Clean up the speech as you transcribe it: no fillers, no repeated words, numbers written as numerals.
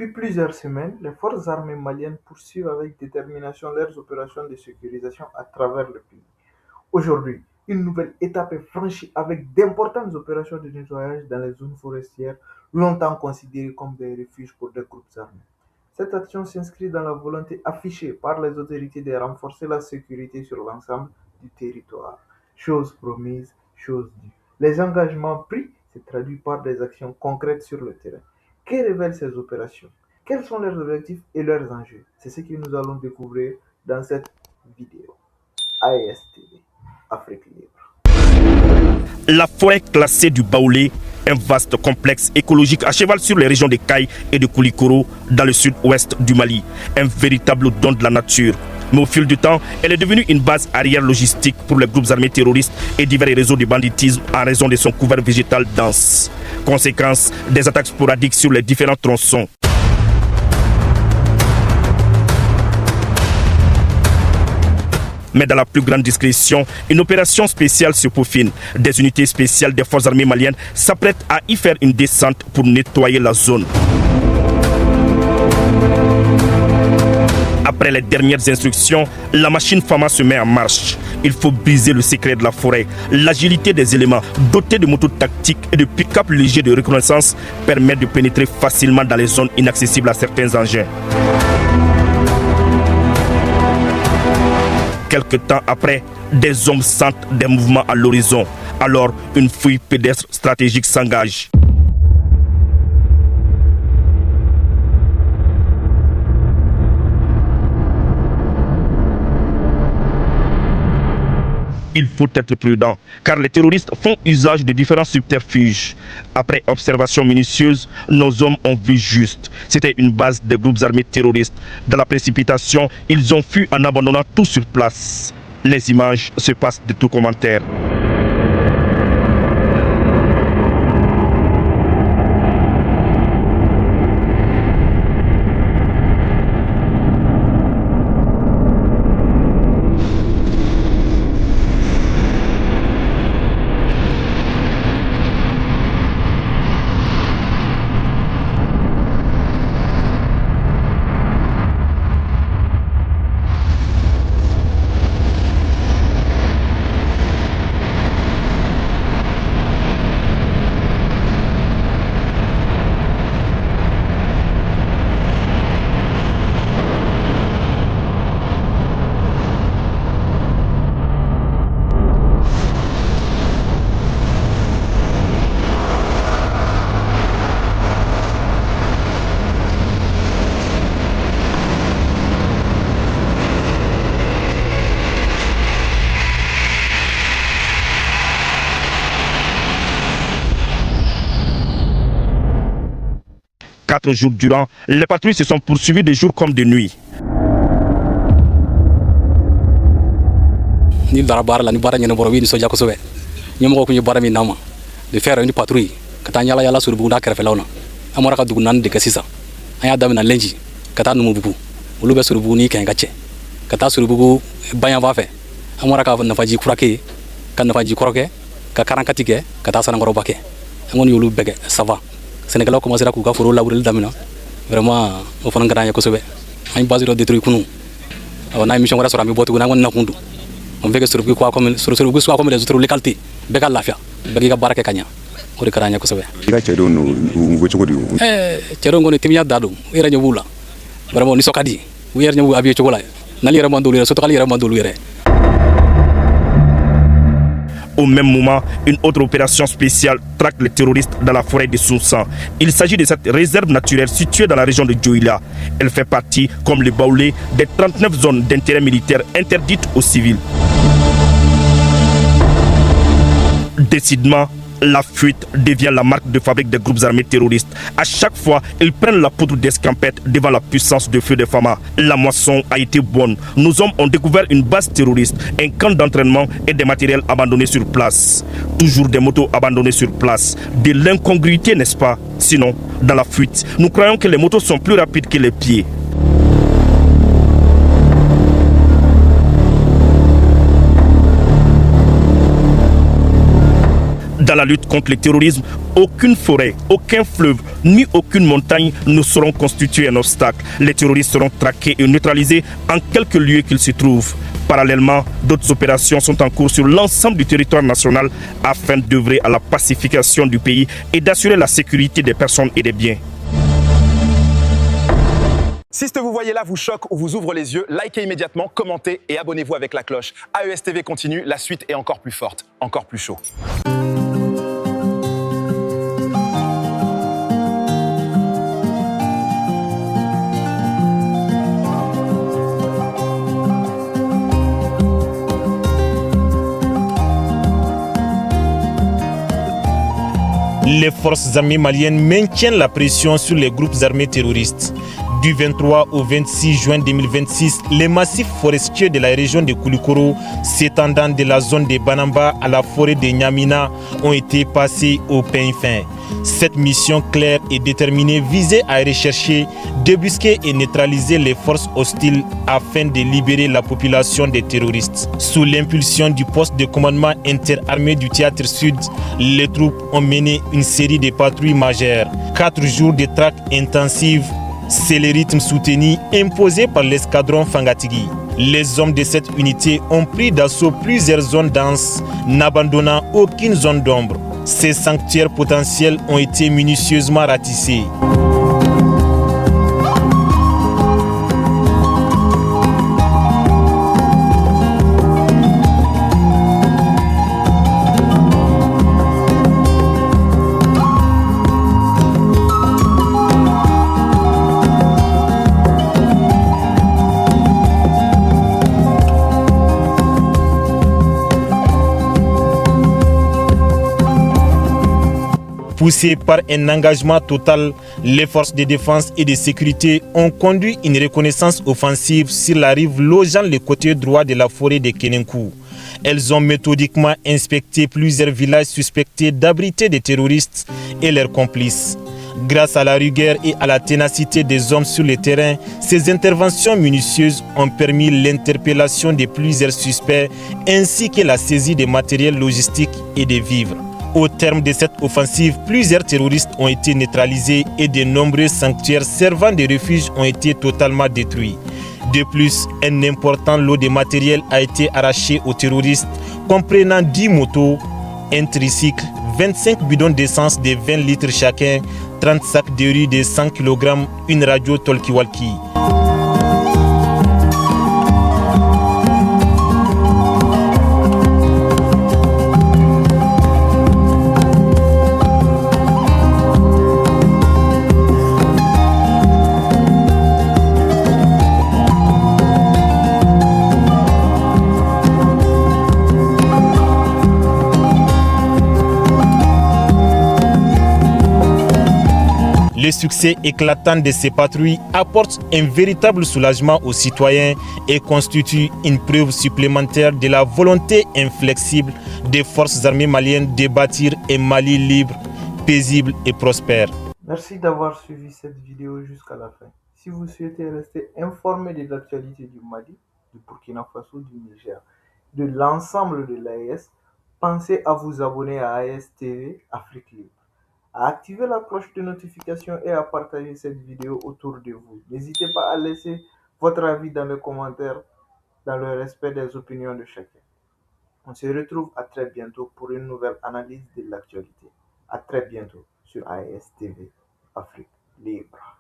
Depuis plusieurs semaines, les forces armées maliennes poursuivent avec détermination leurs opérations de sécurisation à travers le pays. Aujourd'hui, une nouvelle étape est franchie avec d'importantes opérations de nettoyage dans les zones forestières longtemps considérées comme des refuges pour des groupes armés. Cette action s'inscrit dans la volonté affichée par les autorités de renforcer la sécurité sur l'ensemble du territoire. Chose promise, chose due. Les engagements pris se traduisent par des actions concrètes sur le terrain. Que révèlent ces opérations? Quels sont leurs objectifs et leurs enjeux? C'est ce que nous allons découvrir dans cette vidéo. AESTV, Afrique Libre. La forêt classée du Baoulé, un vaste complexe écologique à cheval sur les régions de Caille et de Koulikoro dans le sud-ouest du Mali. Un véritable don de la nature. Mais au fil du temps, elle est devenue une base arrière logistique pour les groupes armés terroristes et divers réseaux de banditisme en raison de son couvert végétal dense. Conséquence, des attaques sporadiques sur les différents tronçons. Mais dans la plus grande discrétion, une opération spéciale se peaufine. Des unités spéciales des forces armées maliennes s'apprêtent à y faire une descente pour nettoyer la zone. Après les dernières instructions, la machine Fama se met en marche. Il faut briser le secret de la forêt. L'agilité des éléments dotés de motos tactiques et de pick-up légers de reconnaissance permet de pénétrer facilement dans les zones inaccessibles à certains engins. Quelque temps après, des hommes sentent des mouvements à l'horizon. Alors, une fouille pédestre stratégique s'engage. Il faut être prudent, car les terroristes font usage de différents subterfuges. Après observation minutieuse, nos hommes ont vu juste. C'était une base des groupes armés terroristes. Dans la précipitation, ils ont fui en abandonnant tout sur place. Les images se passent de tout commentaire. Quatre jours durant, les patrouilles se sont poursuivies de jour comme de nuit. Ni dara bara la ni bara nyene boro wi ni soja ko sobe nyamo ko ni bara mi nama de faire ni patrouille kata nyala yala sur bugunda kere felawna amara ka dugu nan de kasisa aya damina lenji kata numu bugu ulu be sur bugu ni ken gache kata sur bugu banya va fe amara ka na faji kurake kan na faji koroke ka karankati ke kata sana ngoro bake amon yulu bege ça va Sénégal commencé à couper foro labouré damina vraiment au fond ngana ko sobe ay base de détruire kunu on a mission wala sura mi botu na ngona kundu on veut que sur quoi comme sur quoi comme les autres localités beka lafia beka baraka kanya ko de karanya ko sobe ga cedo no ngo chogodi cedo ngoni timya dadu ira nyobula vraiment ni sokadi wi nyobu abi chogola nali ramandou ira soto kali ramandou ira. Au même moment, une autre opération spéciale traque les terroristes dans la forêt de Soussan. Il s'agit de cette réserve naturelle située dans la région de Djoila. Elle fait partie, comme le Baoulé, des 39 zones d'intérêt militaire interdites aux civils. Décidément, la fuite devient la marque de fabrique des groupes armés terroristes. À chaque fois, ils prennent la poudre d'escampette devant la puissance de feu des Fama. La moisson a été bonne. Nos hommes ont découvert une base terroriste, un camp d'entraînement et des matériels abandonnés sur place. Toujours des motos abandonnées sur place. De l'incongruité, n'est-ce pas? Sinon, dans la fuite, nous croyons que les motos sont plus rapides que les pieds. Dans la lutte contre le terrorisme, Aucune forêt, aucun fleuve, ni aucune montagne ne seront constitués un obstacle. Les terroristes seront traqués et neutralisés en quelques lieux qu'ils se trouvent. Parallèlement, d'autres opérations sont en cours sur l'ensemble du territoire national afin d'œuvrer à la pacification du pays et d'assurer la sécurité des personnes et des biens. Si ce que vous voyez là vous choque ou vous ouvre les yeux, likez immédiatement, commentez et abonnez-vous avec la cloche. AES TV continue, la suite est encore plus forte, encore plus chaud. Les forces armées maliennes maintiennent la pression sur les groupes armés terroristes. Du 23 au 26 juin 2026, les massifs forestiers de la région de Koulikoro, s'étendant de la zone de Banamba à la forêt de Nyamina, ont été passés au peigne fin. Cette mission claire et déterminée visait à rechercher, débusquer et neutraliser les forces hostiles afin de libérer la population des terroristes. Sous l'impulsion du poste de commandement interarmé du Théâtre Sud, les troupes ont mené une série de patrouilles majeures. 4 jours de traque intensive. C'est le rythme soutenu imposé par l'escadron Fangatigi. Les hommes de cette unité ont pris d'assaut plusieurs zones denses, n'abandonnant aucune zone d'ombre. Ces sanctuaires potentiels ont été minutieusement ratissés. Poussées par un engagement total, les forces de défense et de sécurité ont conduit une reconnaissance offensive sur la rive longeant le côté droit de la forêt de Kenenkou. Elles ont méthodiquement inspecté plusieurs villages suspectés d'abriter des terroristes et leurs complices. Grâce à la rigueur et à la ténacité des hommes sur le terrain, ces interventions minutieuses ont permis l'interpellation de plusieurs suspects ainsi que la saisie des matériels logistiques et des vivres. Au terme de cette offensive, plusieurs terroristes ont été neutralisés et de nombreux sanctuaires servant de refuge ont été totalement détruits. De plus, un important lot de matériel a été arraché aux terroristes, comprenant 10 motos, un tricycle, 25 bidons d'essence de 20 litres chacun, 30 sacs de riz de 100 kg, une radio talkie-walkie. Le succès éclatant de ces patrouilles apporte un véritable soulagement aux citoyens et constitue une preuve supplémentaire de la volonté inflexible des forces armées maliennes de bâtir un Mali libre, paisible et prospère. Merci d'avoir suivi cette vidéo jusqu'à la fin. Si vous souhaitez rester informé de l'actualité du Mali, du Burkina Faso, du Niger, de l'ensemble de l'AES, pensez à vous abonner à AES TV Afrique Libre, à activer la cloche de notification et à partager cette vidéo autour de vous. N'hésitez pas à laisser votre avis dans les commentaires dans le respect des opinions de chacun. On se retrouve à très bientôt pour une nouvelle analyse de l'actualité. À très bientôt sur AES TV Afrique Libre.